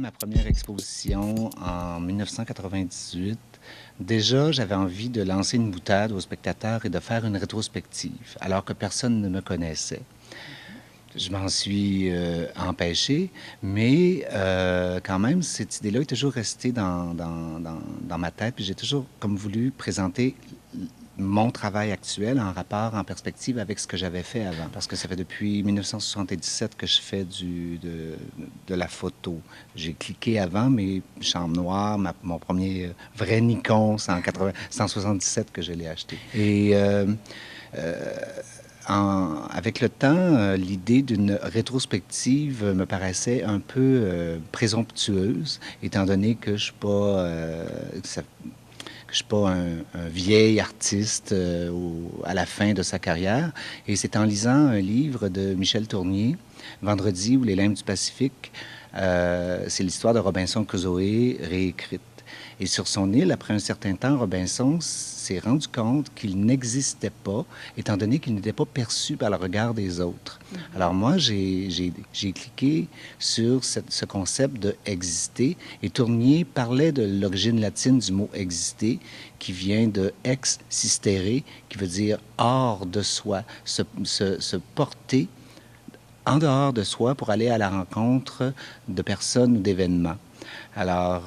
ma première exposition en 1998, déjà j'avais envie de lancer une boutade aux spectateurs et de faire une rétrospective, alors que personne ne me connaissait. Je m'en suis empêché, mais quand même, cette idée-là est toujours restée dans ma tête. Puis j'ai toujours comme voulu présenter mon travail actuel en rapport, en perspective avec ce que j'avais fait avant. Parce que ça fait depuis 1977 que je fais de la photo. J'ai cliqué avant, mais chambre noire, mon premier vrai Nikon, c'est en 177 que je l'ai acheté. Et avec le temps, l'idée d'une rétrospective me paraissait un peu présomptueuse, étant donné que je suis pas, que je suis pas un vieil artiste à la fin de sa carrière. Et c'est en lisant un livre de Michel Tournier, Vendredi ou les limbes du Pacifique, c'est l'histoire de Robinson Crusoe réécrite. Et sur son île, après un certain temps, Robinson s'est rendu compte qu'il n'existait pas, étant donné qu'il n'était pas perçu par le regard des autres. Alors moi, j'ai cliqué sur ce concept de exister, et Tournier parlait de l'origine latine du mot exister, qui vient de ex sistere, qui veut dire hors de soi, se porter en dehors de soi pour aller à la rencontre de personnes ou d'événements. Alors,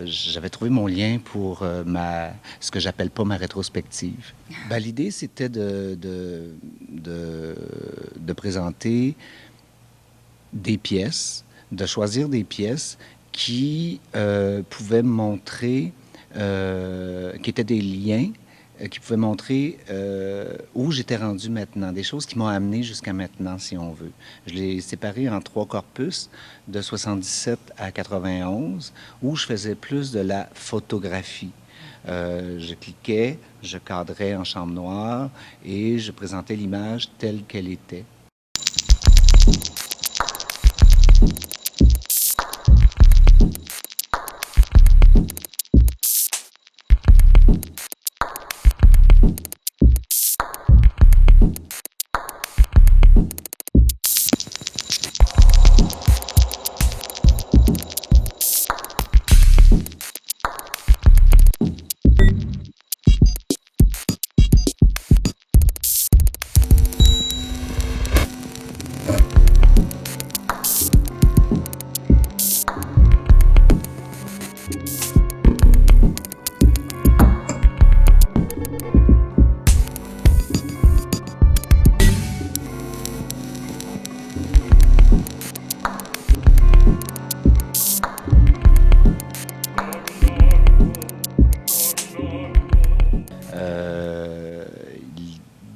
j'avais trouvé mon lien pour ce que j'appelle pas ma rétrospective. Ben, l'idée, c'était de présenter des pièces, de choisir des pièces qui pouvaient montrer, qui étaient des liens, qui pouvaient montrer où j'étais rendu maintenant, des choses qui m'ont amené jusqu'à maintenant, si on veut. Je l'ai séparé en 3 corpus, de 77 à 91, où je faisais plus de la photographie. Je cliquais, je cadrais en chambre noire et je présentais l'image telle qu'elle était.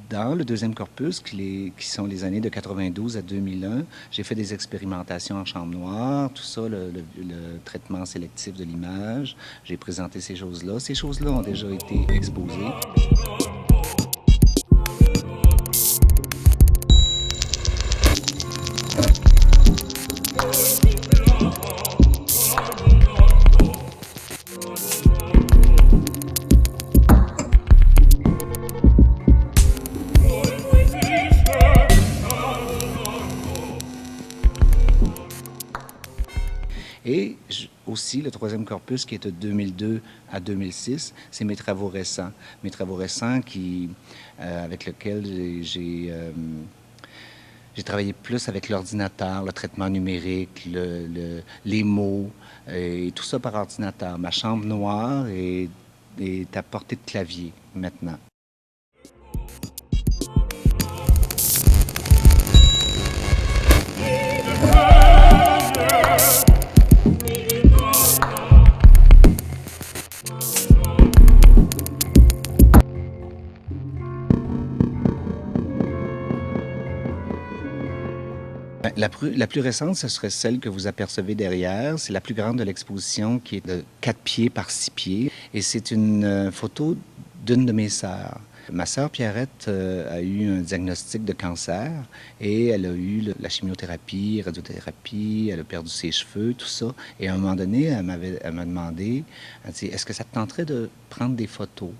Dans le deuxième corpus, qui sont les années de 92 à 2001, j'ai fait des expérimentations en chambre noire, tout ça, le traitement sélectif de l'image. J'ai présenté ces choses-là. Ces choses-là ont déjà été exposées. Et aussi, le troisième corpus, qui est de 2002 à 2006, c'est mes travaux récents. Mes travaux récents avec lesquels j'ai travaillé plus avec l'ordinateur, le traitement numérique, les mots, et tout ça par ordinateur. Ma chambre noire est à portée de clavier maintenant. La plus récente, ce serait celle que vous apercevez derrière. C'est la plus grande de l'exposition, qui est de 4 pieds par 6 pieds. Et c'est une photo d'une de mes sœurs. Ma sœur Pierrette a eu un diagnostic de cancer et elle a eu la chimiothérapie, radiothérapie, elle a perdu ses cheveux, tout ça. Et à un moment donné, elle m'a demandé, elle dit, est-ce que ça te tenterait de prendre des photos?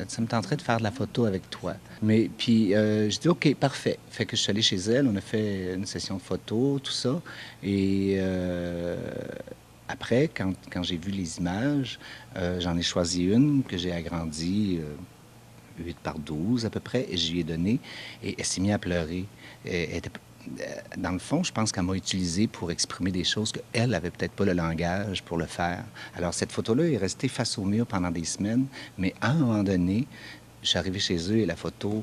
Ça me tenterait de faire de la photo avec toi. Mais puis, j'ai dit, OK, parfait. Fait que je suis allé chez elle, on a fait une session de photos, tout ça. Et après, quand j'ai vu les images, j'en ai choisi une que j'ai agrandie, 8 par 12 à peu près, et je lui ai donné, et elle s'est mise à pleurer. Elle était, dans le fond, je pense qu'elle m'a utilisé pour exprimer des choses qu'elle n'avait peut-être pas le langage pour le faire. Alors, cette photo-là est restée face au mur pendant des semaines, mais à un moment donné, je suis arrivé chez eux et la photo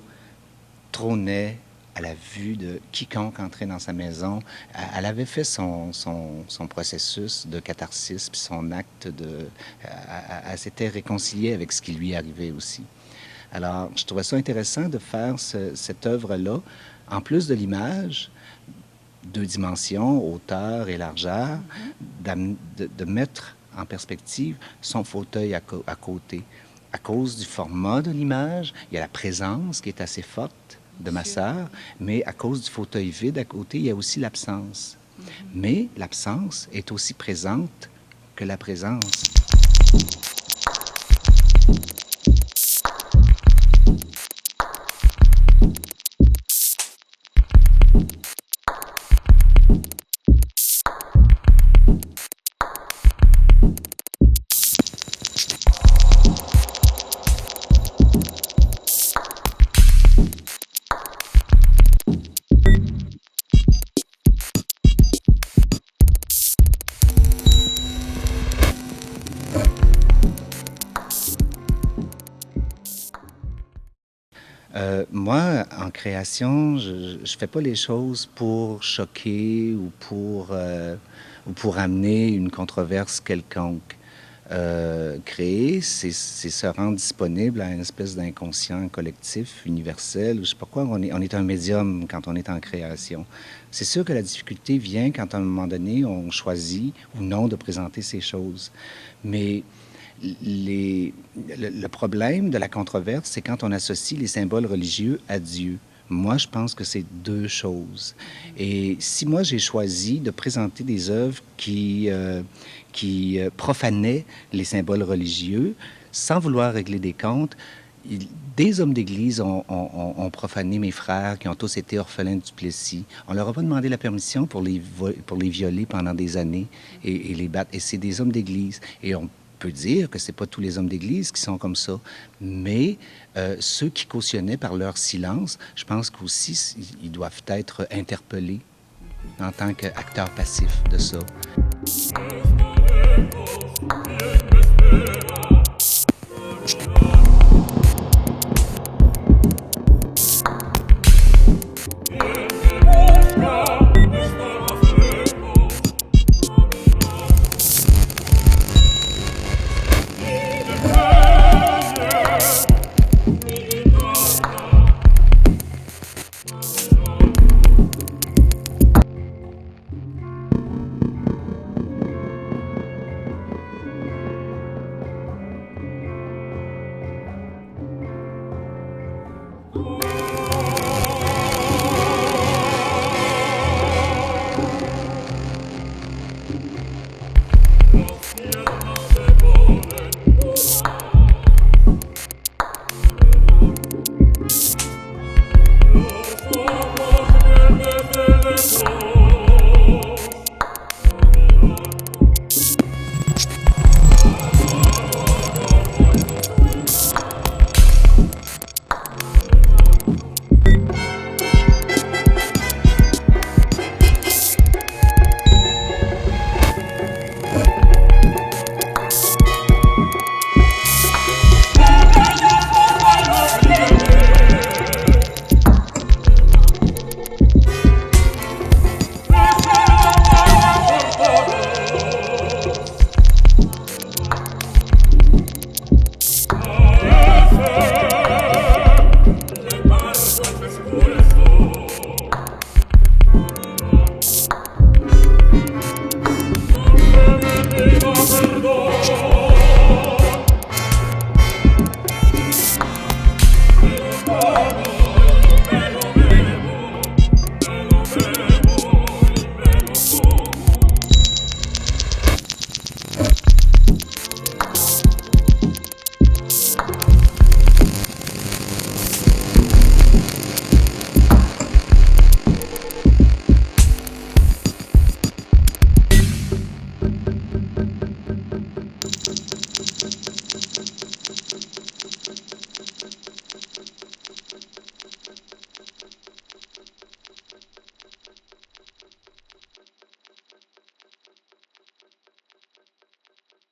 trônait à la vue de quiconque entrait dans sa maison. Elle avait fait son processus de catharsis, puis son acte de... Elle s'était réconciliée avec ce qui lui arrivait aussi. Alors, je trouvais ça intéressant de faire cette œuvre-là, en plus de l'image, 2 dimensions, hauteur et largeur, de mettre en perspective son fauteuil à côté. À cause du format de l'image, il y a la présence qui est assez forte de ma sœur, mais à cause du fauteuil vide à côté, il y a aussi l'absence. Mais l'absence est aussi présente que la présence. Moi, en création, je ne fais pas les choses pour choquer ou pour amener une controverse quelconque. Créer, c'est se rendre disponible à une espèce d'inconscient collectif, universel, ou je sais pas quoi. On est un médium quand on est en création. C'est sûr que la difficulté vient quand, à un moment donné, on choisit ou non de présenter ces choses. Mais le problème de la controverse, c'est quand on associe les symboles religieux à Dieu. Moi, je pense que c'est 2 choses. Et si moi, j'ai choisi de présenter des œuvres qui profanaient les symboles religieux, sans vouloir régler des comptes, des hommes d'Église ont profané mes frères qui ont tous été orphelins du Plessis. On leur a pas demandé la permission pour les violer pendant des années et les battre. Et c'est des hommes d'Église. Et on peut dire que c'est pas tous les hommes d'Église qui sont comme ça, mais ceux qui cautionnaient par leur silence, je pense qu'aussi ils doivent être interpellés en tant qu'acteurs passifs de ça.